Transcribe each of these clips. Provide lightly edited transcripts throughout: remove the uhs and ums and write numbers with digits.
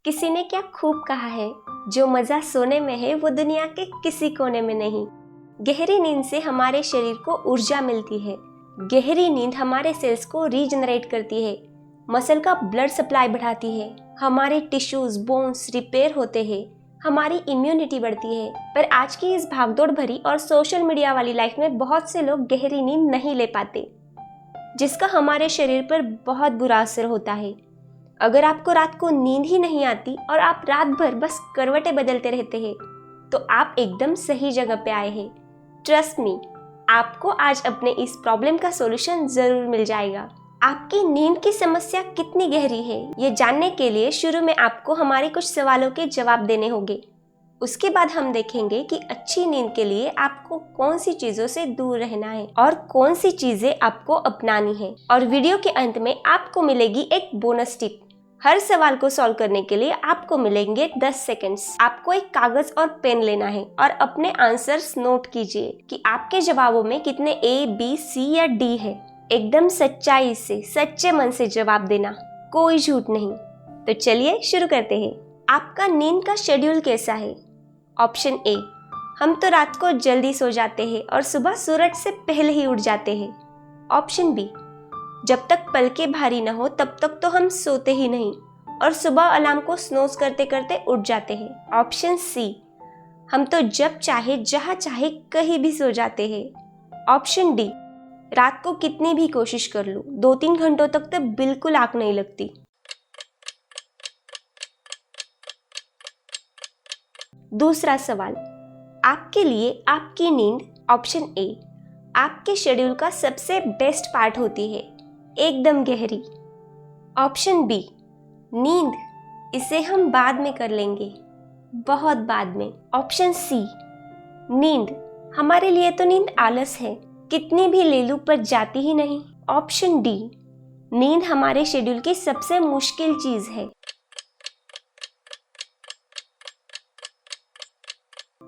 किसी ने क्या खूब कहा है, जो मजा सोने में है वो दुनिया के किसी कोने में नहीं। गहरी नींद से हमारे शरीर को ऊर्जा मिलती है। गहरी नींद हमारे सेल्स को रीजनरेट करती है, मसल का ब्लड सप्लाई बढ़ाती है, हमारे टिश्यूज बोन्स रिपेयर होते हैं, हमारी इम्यूनिटी बढ़ती है। पर आज की इस भागदौड़ भरी और सोशल मीडिया वाली लाइफ में बहुत से लोग गहरी नींद नहीं ले पाते, जिसका हमारे शरीर पर बहुत बुरा असर होता है। अगर आपको रात को नींद ही नहीं आती और आप रात भर बस करवटें बदलते रहते हैं, तो आप एकदम सही जगह पे आए हैं। ट्रस्ट मी, आपको आज अपने इस प्रॉब्लम का सॉल्यूशन जरूर मिल जाएगा। आपकी नींद की समस्या कितनी गहरी है, ये जानने के लिए शुरू में आपको हमारे कुछ सवालों के जवाब देने होंगे। उसके बाद हम देखेंगे कि अच्छी नींद के लिए आपको कौन सी चीजों से दूर रहना है और कौन सी चीजें आपको अपनानी है। और वीडियो के अंत में आपको मिलेगी एक बोनस टिप। हर सवाल को सॉल्व करने के लिए आपको मिलेंगे 10 सेकंड्स। आपको एक कागज और पेन लेना है और अपने आंसर्स नोट कीजिए कि आपके जवाबों में कितने ए, बी, सी या डी है। एकदम सच्चाई से, सच्चे मन से जवाब देना, कोई झूठ नहीं। तो चलिए शुरू करते हैं। आपका नींद का शेड्यूल कैसा है? ऑप्शन ए, हम तो रात को जल्दी सो जाते हैं और सुबह सूरज से पहले ही उठ जाते हैं। ऑप्शन बी, जब तक पलकें भारी न हो तब तक तो हम सोते ही नहीं और सुबह अलार्म को स्नूज करते करते उठ जाते हैं। ऑप्शन सी, हम तो जब चाहे जहां चाहे कहीं भी सो जाते हैं। ऑप्शन डी, रात को कितनी भी कोशिश कर लूं 2-3 घंटों तक तो बिल्कुल आंख नहीं लगती। दूसरा सवाल, आपके लिए आपकी नींद ऑप्शन ए आपके शेड्यूल का सबसे बेस्ट पार्ट होती है, एकदम गहरी। ऑप्शन बी, नींद इसे हम बाद में कर लेंगे, बहुत बाद में। ऑप्शन सी, नींद हमारे लिए तो नींद आलस है, कितनी भी ले लूं पर जाती ही नहीं। ऑप्शन डी, नींद हमारे शेड्यूल की सबसे मुश्किल चीज है।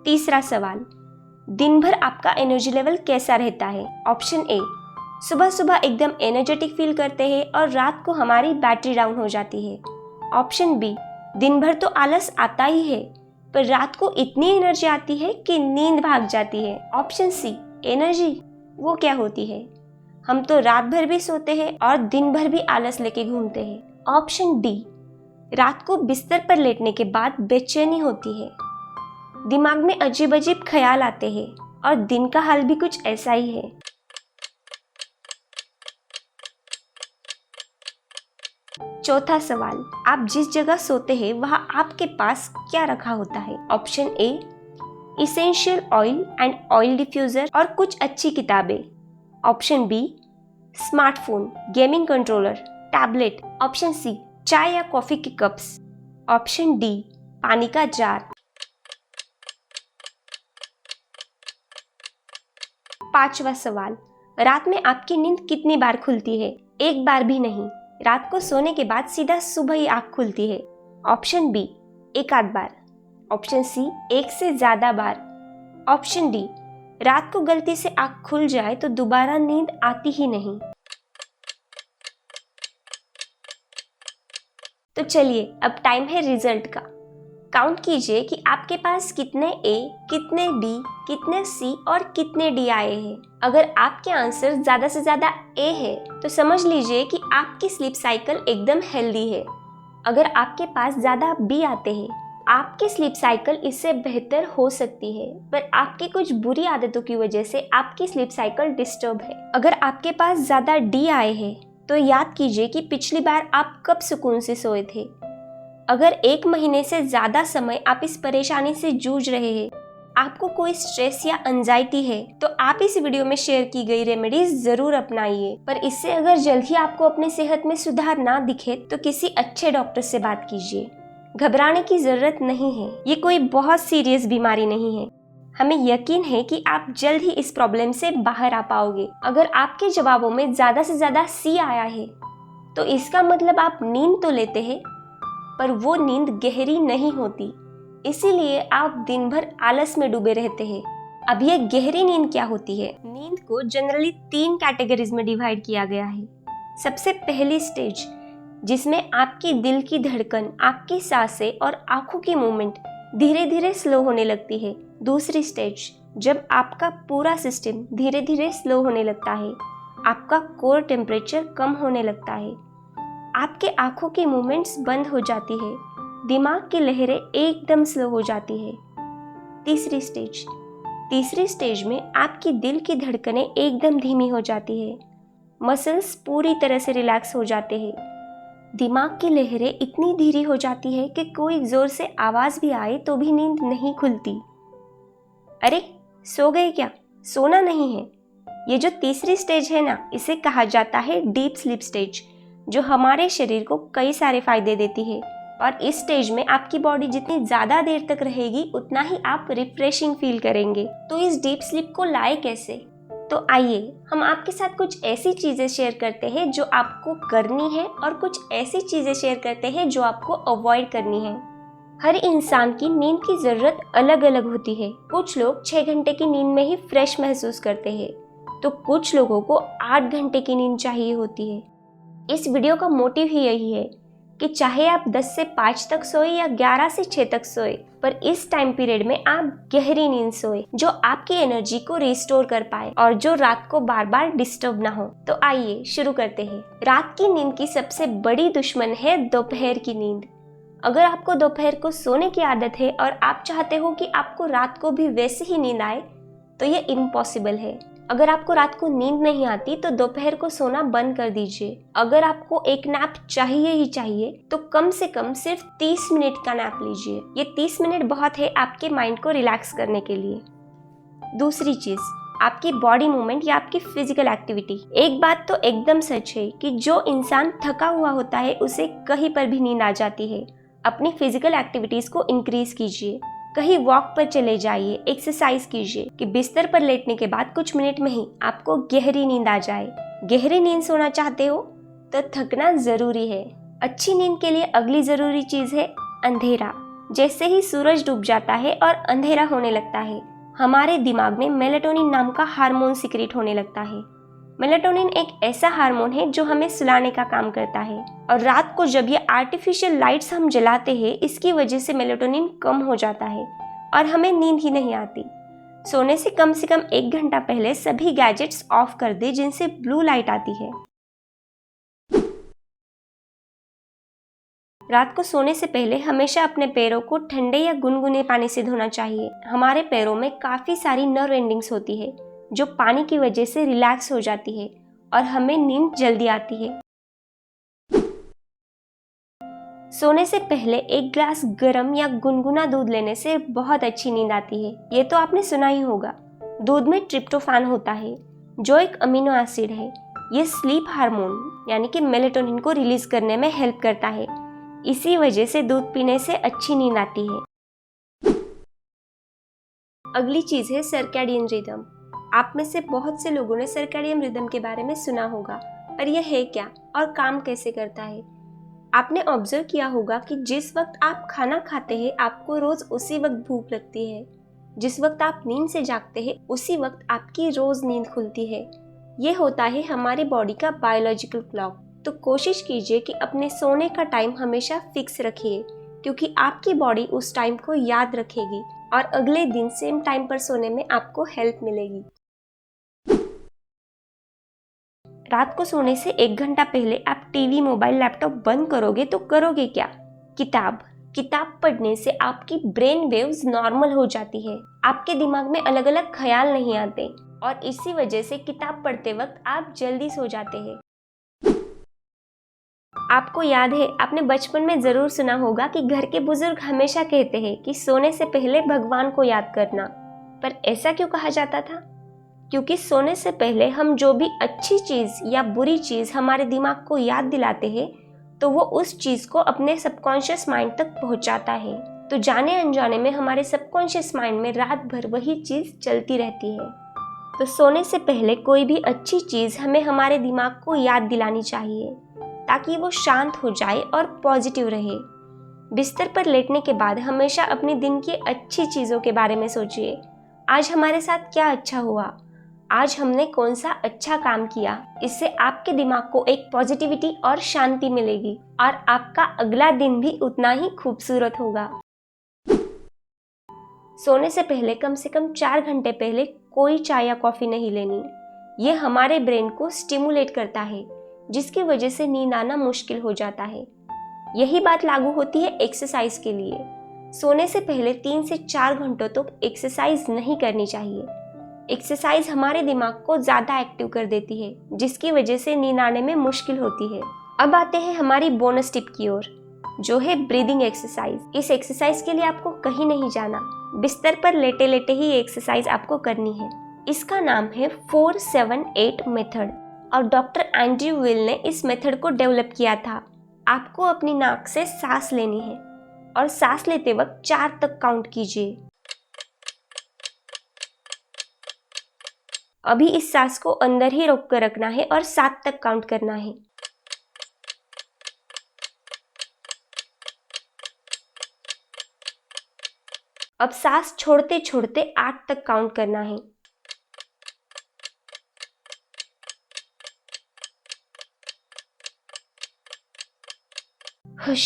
तीसरा सवाल, दिन भर आपका एनर्जी लेवल कैसा रहता है? ऑप्शन ए, सुबह सुबह एकदम एनर्जेटिक फील करते हैं और रात को हमारी बैटरी डाउन हो जाती है। ऑप्शन बी, दिन भर तो आलस आता ही है पर रात को इतनी एनर्जी आती है कि नींद भाग जाती है। ऑप्शन सी, एनर्जी वो क्या होती है? हम तो रात भर भी सोते हैं और दिन भर भी आलस लेके घूमते हैं। ऑप्शन डी, रात को बिस्तर पर लेटने के बाद बेचैनी होती है, दिमाग में अजीब अजीब ख्याल आते हैं और दिन का हाल भी कुछ ऐसा ही है। चौथा सवाल, आप जिस जगह सोते हैं वहां आपके पास क्या रखा होता है? Option A, essential oil and oil diffuser और कुछ अच्छी किताबें। Option B, smartphone, gaming controller, tablet. Option C, चाय या कॉफी के कप्स। ऑप्शन डी, पानी का जार। पांचवा सवाल, रात में आपकी नींद कितनी बार खुलती है? एक बार भी नहीं, रात को सोने के बाद सीधा सुबह ही आंख खुलती है। ऑप्शन बी, एक आध बार। ऑप्शन सी, एक से ज्यादा बार। ऑप्शन डी, रात को गलती से आंख खुल जाए तो दोबारा नींद आती ही नहीं। तो चलिए अब टाइम है रिजल्ट का। काउंट कीजिए कि आपके पास कितने ए, कितने बी, कितने सी और कितने डी आए हैं। अगर आपके आंसर ज्यादा से ज्यादा ए है तो समझ लीजिए कि आपकी स्लीप साइकिल एकदम हेल्दी है। अगर आपके पास ज्यादा बी आते हैं, आपकी स्लीप साइकिल इससे बेहतर हो सकती है, पर आपकी कुछ बुरी आदतों की वजह से आपकी स्लीप साइकिल डिस्टर्ब है। अगर आपके पास ज्यादा डी आए हैं तो याद कीजिए कि पिछली बार आप कब सुकून से सोए थे। अगर 1 महीने से ज्यादा समय आप इस परेशानी से जूझ रहे हैं, आपको कोई स्ट्रेस या एंजाइटी है, तो आप इस वीडियो में शेयर की गई रेमेडीज जरूर अपनाइए। पर इससे अगर जल्द ही आपको अपनी सेहत में सुधार ना दिखे तो किसी अच्छे डॉक्टर से बात कीजिए। घबराने की जरूरत नहीं है, ये कोई बहुत सीरियस बीमारी नहीं है। हमें यकीन है कि आप जल्द ही इस प्रॉब्लम से बाहर आ पाओगे। अगर आपके जवाबों में ज्यादा से ज्यादा सी आया है तो इसका मतलब आप नींद तो लेते हैं पर वो नींद गहरी नहीं होती, इसीलिए आप दिन भर आलस में डूबे रहते हैं। अब ये गहरी नींद क्या होती है? नींद को जनरली 3 कैटेगरीज में डिवाइड किया गया है। सबसे पहली स्टेज जिसमें आपकी दिल की धड़कन, आपकी सांसें और आंखों की मूवमेंट धीरे धीरे स्लो होने लगती है। दूसरी स्टेज, जब आपका पूरा सिस्टम धीरे धीरे स्लो होने लगता है, आपका कोर टेम्परेचर कम होने लगता है, आपके आंखों की मूवमेंट्स बंद हो जाती है, दिमाग की लहरें एकदम स्लो हो जाती है। तीसरी स्टेज में आपकी दिल की धड़कनें एकदम धीमी हो जाती है, मसल्स पूरी तरह से रिलैक्स हो जाते हैं, दिमाग की लहरें इतनी धीरे हो जाती है कि कोई जोर से आवाज भी आए तो भी नींद नहीं खुलती। अरे सो गए क्या? सोना नहीं है। ये जो तीसरी स्टेज है ना, इसे कहा जाता है डीप स्लीप स्टेज, जो हमारे शरीर को कई सारे फायदे देती है। और इस स्टेज में आपकी बॉडी जितनी ज़्यादा देर तक रहेगी उतना ही आप रिफ्रेशिंग फील करेंगे। तो इस डीप स्लीप को लाए कैसे? तो आइए हम आपके साथ कुछ ऐसी चीज़ें शेयर करते हैं जो आपको करनी है और कुछ ऐसी चीज़ें शेयर करते हैं जो आपको अवॉइड करनी है। हर इंसान की नींद की ज़रूरत अलग अलग होती है। कुछ लोग 6 घंटे की नींद में ही फ्रेश महसूस करते हैं, तो कुछ लोगों को 8 घंटे की नींद चाहिए होती है। इस वीडियो का मोटिव ही यही है कि चाहे आप 10 से 5 तक सोए या 11 से 6 तक सोए, पर इस टाइम पीरियड में आप गहरी नींद सोए जो आपकी एनर्जी को रिस्टोर कर पाए और जो रात को बार बार डिस्टर्ब ना हो। तो आइए शुरू करते हैं। रात की नींद की सबसे बड़ी दुश्मन है दोपहर की नींद। अगर आपको दोपहर को सोने की आदत है और आप चाहते हो कि आपको रात को भी वैसे ही नींद आए, तो ये इम्पॉसिबल है। अगर आपको रात को नींद नहीं आती तो दोपहर को सोना बंद कर दीजिए। अगर आपको एक नैप चाहिए ही चाहिए तो कम से कम सिर्फ 30 मिनट का नैप लीजिए। ये 30 मिनट बहुत है आपके माइंड को रिलैक्स करने के लिए। दूसरी चीज, आपकी बॉडी मूवमेंट या आपकी फिजिकल एक्टिविटी। एक बात तो एकदम सच है कि जो इंसान थका हुआ होता है उसे कहीं पर भी नींद आ जाती है। अपनी फिजिकल एक्टिविटीज को इंक्रीज कीजिए। कहीं वॉक पर चले जाइए, एक्सरसाइज कीजिए कि बिस्तर पर लेटने के बाद कुछ मिनट में ही आपको गहरी नींद आ जाए। गहरी नींद सोना चाहते हो तो थकना जरूरी है। अच्छी नींद के लिए अगली जरूरी चीज है अंधेरा। जैसे ही सूरज डूब जाता है और अंधेरा होने लगता है, हमारे दिमाग में मेलाटोनिन नाम का हार्मोन सिक्रेट होने लगता है। मेलाटोनिन एक ऐसा हार्मोन है जो हमें सुलाने का काम करता है, और रात को जब ये आर्टिफिशियल लाइट्स हम जलाते हैं, इसकी वजह से मेलाटोनिन कम हो जाता है और हमें नींद ही नहीं आती। सोने से कम 1 घंटा पहले सभी गैजेट्स ऑफ कर दे जिनसे ब्लू लाइट आती है। रात को सोने से पहले हमेशा अपने पैरों को ठंडे या गुनगुने पानी से धोना चाहिए। हमारे पैरों में काफी सारी नर्व एंडिंग्स होती है जो पानी की वजह से रिलैक्स हो जाती है और हमें नींद जल्दी आती है। सोने से पहले 1 ग्लास गर्म या गुनगुना दूध लेने से बहुत अच्छी नींद आती है। ये तो आपने सुना ही होगा। दूध में ट्रिप्टोफैन होता है जो एक अमीनो एसिड है। ये स्लीप हार्मोन यानी कि मेलाटोनिन को रिलीज करने में हेल्प करता है। इसी वजह से दूध पीने से अच्छी नींद आती है। अगली चीज है सर्कैडियन रिदम। आप में से बहुत से लोगों ने सर्कैडियन रिदम के बारे में सुना होगा, पर यह है क्या और काम कैसे करता है? आपने ऑब्जर्व किया होगा कि जिस वक्त आप खाना खाते हैं आपको रोज उसी वक्त भूख लगती है। जिस वक्त आप नींद से जागते हैं उसी वक्त आपकी रोज नींद खुलती है। ये होता है हमारी बॉडी का बायोलॉजिकल क्लॉक। तो कोशिश कीजिए कि अपने सोने का टाइम हमेशा फिक्स रखिए, क्योंकि आपकी बॉडी उस टाइम को याद रखेगी और अगले दिन सेम टाइम पर सोने में आपको हेल्प मिलेगी। रात को सोने से 1 घंटा पहले आप टीवी, मोबाइल, लैपटॉप बंद करोगे तो करोगे क्या? किताब पढ़ने से आपकी ब्रेन वेव्स नॉर्मल हो जाती है। आपके दिमाग में अलग अलग ख्याल नहीं आते और इसी वजह से किताब पढ़ते वक्त आप जल्दी सो जाते हैं। आपको याद है, आपने बचपन में जरूर सुना होगा कि घर के बुजुर्ग हमेशा कहते हैं कि सोने से पहले भगवान को याद करना। पर ऐसा क्यों कहा जाता था? क्योंकि सोने से पहले हम जो भी अच्छी चीज या बुरी चीज हमारे दिमाग को याद दिलाते हैं तो वो उस चीज को अपने सबकॉन्शियस माइंड तक पहुंचाता है। तो जाने अनजाने में हमारे सबकॉन्शियस माइंड में रात भर वही चीज चलती रहती है। तो सोने से पहले कोई भी अच्छी चीज हमें हमारे दिमाग को याद दिलानी चाहिए ताकि वो शांत हो जाए और पॉजिटिव रहे। बिस्तर पर लेटने के बाद हमेशा अपने दिन की अच्छी चीजों के बारे में सोचिए। आज हमारे साथ क्या अच्छा हुआ, आज हमने कौन सा अच्छा काम किया। इससे आपके दिमाग को एक पॉजिटिविटी और शांति मिलेगी और आपका अगला दिन भी उतना ही खूबसूरत होगा। सोने से पहले कम से कम 4 घंटे पहले कोई चाय या कॉफ़ी नहीं लेनी। यह हमारे ब्रेन को स्टिमुलेट करता है, जिसकी वजह से नींद आना मुश्किल हो जाता है। यही बात लागू होती है एक्सरसाइज के लिए। सोने से पहले 3 से 4 घंटों तक एक्सरसाइज नहीं करनी चाहिए। एक्सरसाइज हमारे दिमाग को ज़्यादा एक्टिव कर देती है, जिसकी वजह से नींद आने में मुश्किल होती है। अब आते हैं हमारी बोनस टिप की ओर, जो है ब्रीदिंग एक्सरसाइज। इस एक्सरसाइज के लिए आपको कहीं नहीं जाना, बिस्तर पर लेटे लेटे ही एक्सरसाइज आपको करनी है। इसका नाम है 4-7-8 मेथड और डॉक्टर एंड्रयू विल ने इस मेथड को डेवलप किया था। आपको अपनी नाक से सांस लेनी है और सांस लेते वक्त 4 तक काउंट कीजिए। अभी इस सांस को अंदर ही रोक कर रखना है और 7 तक काउंट करना है। अब सांस छोड़ते छोड़ते 8 तक काउंट करना है। हुश।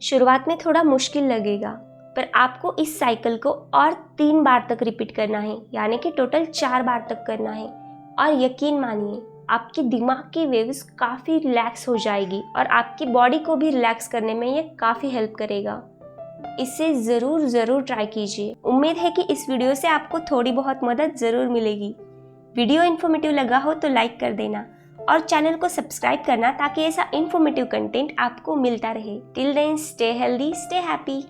शुरुआत में थोड़ा मुश्किल लगेगा, पर आपको इस साइकिल को और 3 बार तक रिपीट करना है, यानी कि टोटल 4 बार तक करना है। और यकीन मानिए, आपकी दिमाग की वेव्स काफ़ी रिलैक्स हो जाएगी और आपकी बॉडी को भी रिलैक्स करने में ये काफ़ी हेल्प करेगा। इसे ज़रूर ट्राई कीजिए। उम्मीद है कि इस वीडियो से आपको थोड़ी बहुत मदद ज़रूर मिलेगी। वीडियो इन्फॉर्मेटिव लगा हो तो लाइक कर देना और चैनल को सब्सक्राइब करना, ताकि ऐसा इन्फॉर्मेटिव कंटेंट आपको मिलता रहे। Till then, stay healthy, stay happy.